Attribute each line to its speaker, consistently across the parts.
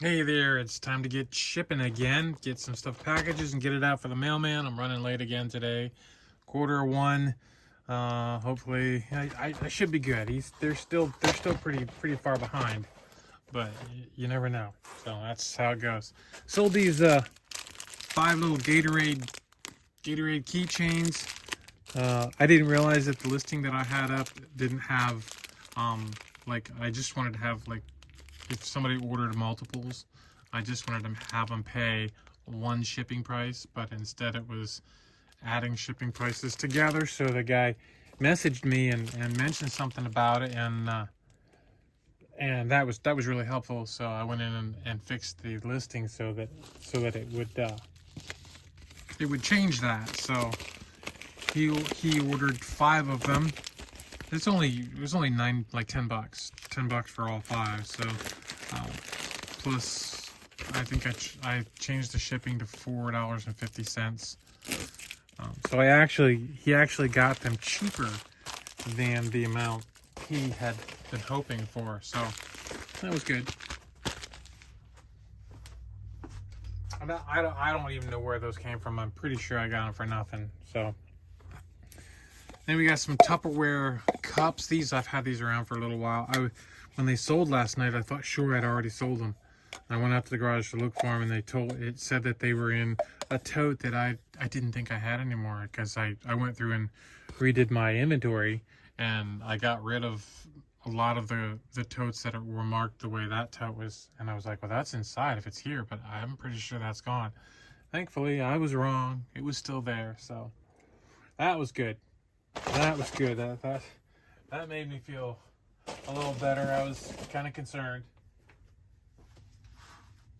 Speaker 1: Hey there, it's time to get shipping again. Get some stuff packages and get it out for the mailman. I'm running late again today. 1:15. Hopefully I should be good. They're still pretty far behind, but you never know. So that's how it goes. Sold these 5 little Gatorade keychains. I didn't realize that the listing that I had up didn't have like, I just wanted to have, like, if somebody ordered multiples, I just wanted to have them pay one shipping price, but instead it was adding shipping prices together. So the guy messaged me and mentioned something about it, and that was really helpful. So I went in and fixed the listing so that it would change that. So he ordered 5 of them. It was only $10 for all 5. So plus I think I changed the shipping to $4.50. So he actually got them cheaper than the amount he had been hoping for. So that was good. I don't even know where those came from. I'm pretty sure I got them for nothing. So then we got some Tupperware cups. I've had these around for a little while. When they sold last night, I thought sure I'd already sold them. I went out to the garage to look for them, and it said that they were in a tote that I didn't think I had anymore, because I went through and redid my inventory, and I got rid of a lot of the totes that were marked the way that tote was, and I was like, well, that's inside if it's here, but I'm pretty sure that's gone. Thankfully, I was wrong. It was still there, so that was good. That was good. That made me feel a little better. I was kind of concerned.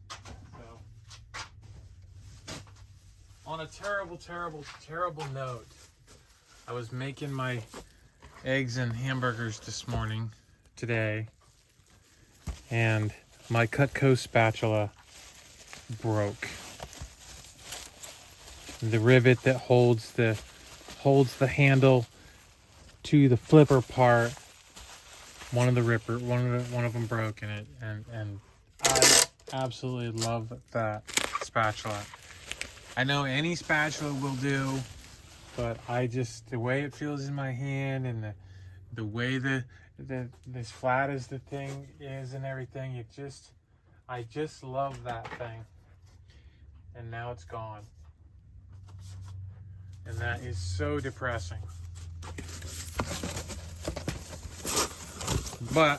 Speaker 1: So, on a terrible note, I was making my eggs and hamburgers today, and my Cutco spatula broke. The rivet that holds the handle to the flipper part, one of them broke in it, and I absolutely love that spatula. I know any spatula will do, but the way it feels in my hand, and the way as flat as the thing is and everything, I just love that thing. And now it's gone. And that is so depressing. But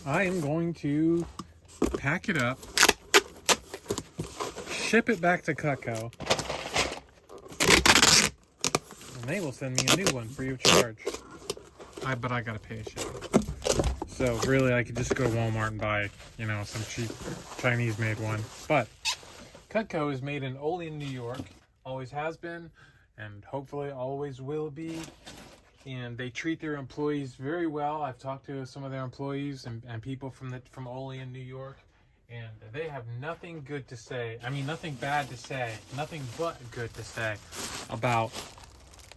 Speaker 1: I am going to pack it up, ship it back to Cutco, and they will send me a new one free of charge. But I gotta pay a shipping. So really, I could just go to Walmart and buy, some cheap Chinese-made one. But Cutco is made in Olean, New York. Always has been, and hopefully always will be. And they treat their employees very well. I've talked to some of their employees and people from Olean, New York, and they have nothing good to say. I mean, nothing bad to say. Nothing but good to say about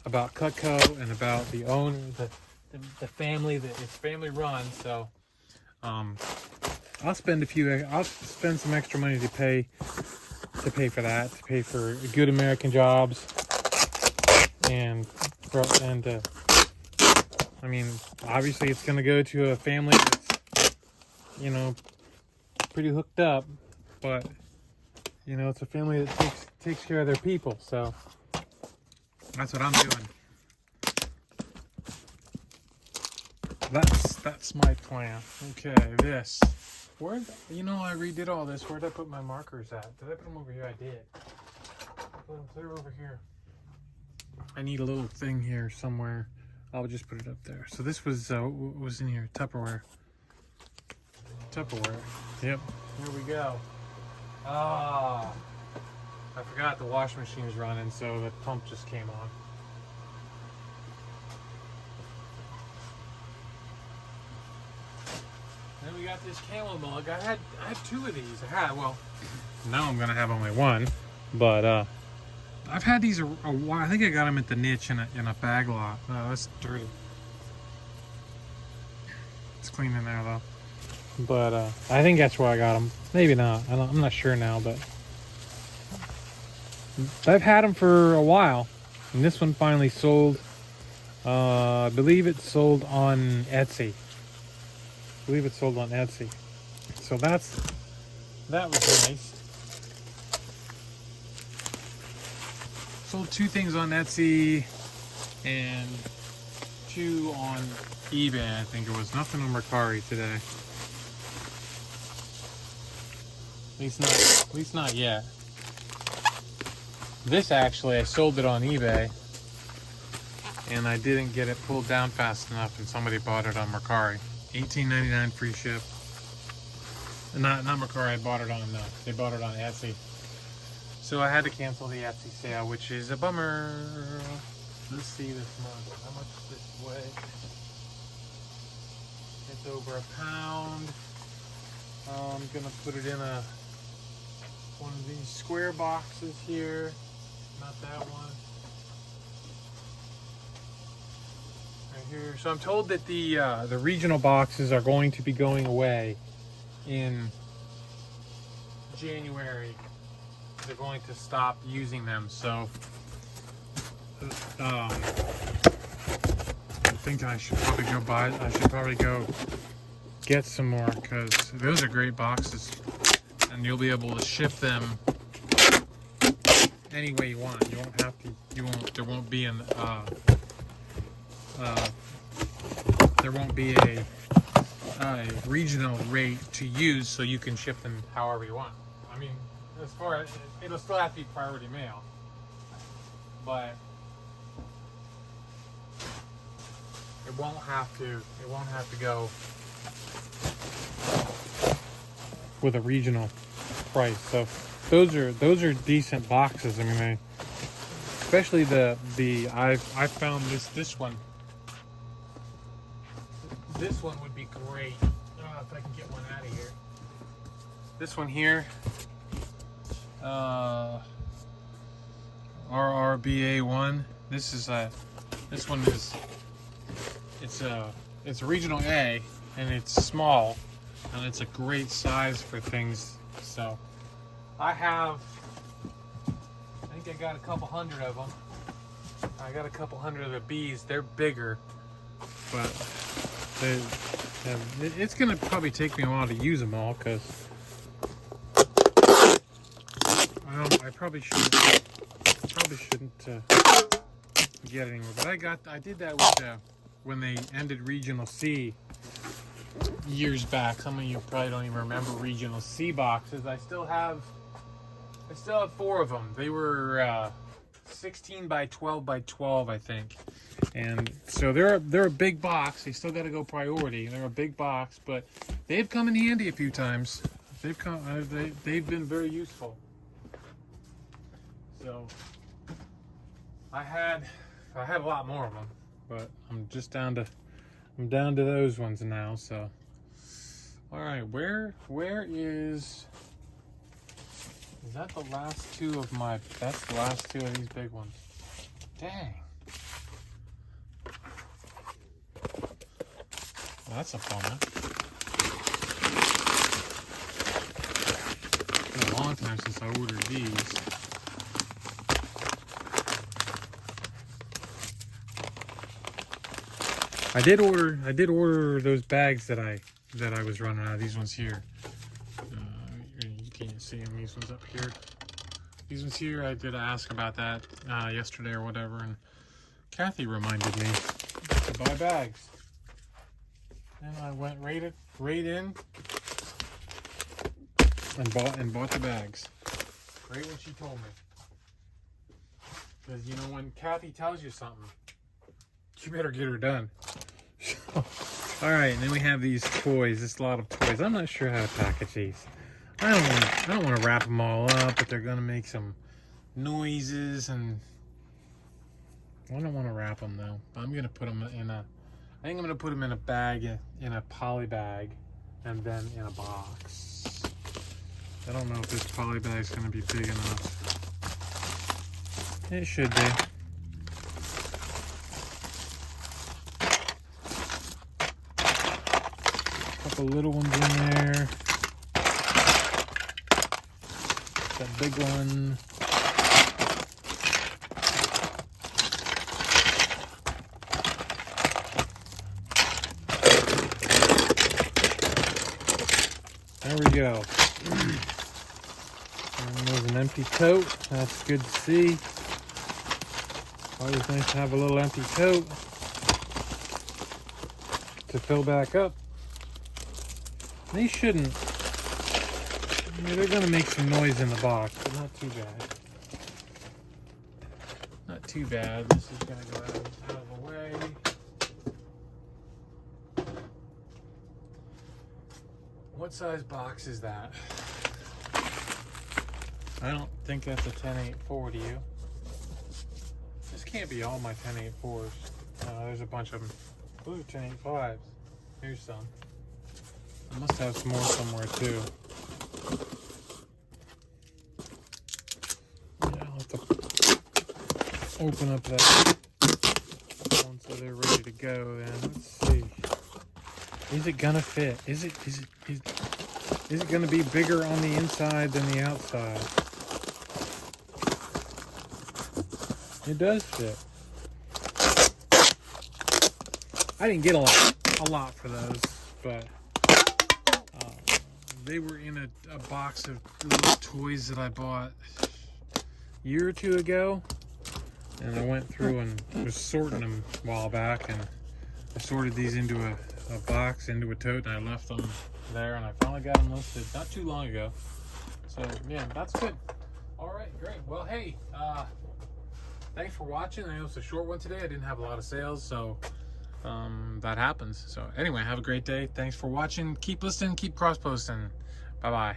Speaker 1: Cutco and about the owner, the family that is family run. So I'll spend some extra money to pay for that, to pay for good American jobs, and I mean, obviously it's going to go to a family that's, pretty hooked up, but, it's a family that takes care of their people, so that's what I'm doing. That's my plan. Okay, this. I redid all this. Where'd I put my markers at? Did I put them over here? I did. They're over here. I need a little thing here somewhere. I'll just put it up there. So this was what was in here? Tupperware. Yep. Here we go. I forgot the washing machine is running, so the pump just came on. Then we got this Camel mug. I had 2 of these. Now I'm gonna have only 1, but I've had these a while. I think I got them at the Niche in a bag lot. No, that's dirty. It's clean in there though. But I think that's where I got them. Maybe not. I'm not sure now, but I've had them for a while. And this one finally sold. I believe it sold on Etsy. So that was nice. Sold 2 things on Etsy and 2 on eBay, I think it was. Nothing on Mercari today. At least not yet. This actually, I sold it on eBay and I didn't get it pulled down fast enough, and somebody bought it on Mercari. $18.99 free ship. Not Mercari, they bought it on Etsy. So I had to cancel the Etsy sale, which is a bummer. Let's see this month. How much does this weigh? It's over a pound. I'm gonna put it in one of these square boxes here. Not that one. Right here. So I'm told that the regional boxes are going to be going away in January. They're going to stop using them, so I think I should probably go get some more, because those are great boxes and you'll be able to ship them any way you want. You won't have to, there won't be a regional rate to use, so you can ship them however you want. I mean, as far as it'll still have to be priority mail, but it won't have to go with a regional price. So those are decent boxes. I mean, especially I found this one. This one would be great. I don't know if I can get one out of here. This one here, RRBA1. This one is it's a regional A, and it's small, and it's a great size for things. So I think I got a couple hundred of them. I got a couple hundred of the B's. They're bigger, but it's gonna probably take me a while to use them all, because I probably shouldn't get anymore. But I did that with when they ended Regional C years back. Some of you probably don't even remember Regional C boxes. I still have 4 of them. They were 16 by 12 by 12, I think. And so they're a big box. They still got to go priority. They're a big box, but they've come in handy a few times. They've been very useful. So I had a lot more of them, but I'm down to those ones now. So all right, where is that the last 2 of my? That's the last 2 of these big ones. Dang. Well, that's a bummer. It's been a long time since I ordered these. I did order those bags that I was running out of. These ones here. You can't see them. These ones up here. These ones here. I did ask about that yesterday or whatever, and Kathy reminded me to buy bags. And I went right in and bought the bags. Right when she told me. Because when Kathy tells you something, you better get her done. All right, and then we have these toys. This lot of toys. I'm not sure how to package these. I don't want to wrap them all up, but they're gonna make some noises, and I don't want to wrap them though. I'm gonna put them in a. I think I'm gonna put them in a bag, in a poly bag, and then in a box. I don't know if this poly bag is gonna be big enough. It should be. couple little ones in there. That big one. There we go. And there's an empty tote. That's good to see. Always nice to have a little empty tote to fill back up. They shouldn't. I mean, they're going to make some noise in the box, but not too bad. Not too bad. This is going to go out of the way. What size box is that? I don't think that's a 10.8.4 to you. This can't be all my 10.8.4s. There's a bunch of them. Those are 10.8.5s. Here's some. I must have some more somewhere too. Yeah, I'll have to open up that one so they're ready to go then. Let's see. Is it gonna fit? Is it gonna be bigger on the inside than the outside? It does fit. I didn't get a lot for those, but they were in a box of little toys that I bought a year or two ago, and I went through and was sorting them a while back, and I sorted these into a box, into a tote, and I left them there, and I finally got them listed not too long ago. So yeah, that's good. All right, great. Well, hey, thanks for watching. I know it's a short one today. I didn't have a lot of sales, so that happens. So anyway, have a great day. Thanks for watching. Keep listening, keep cross posting. Bye bye.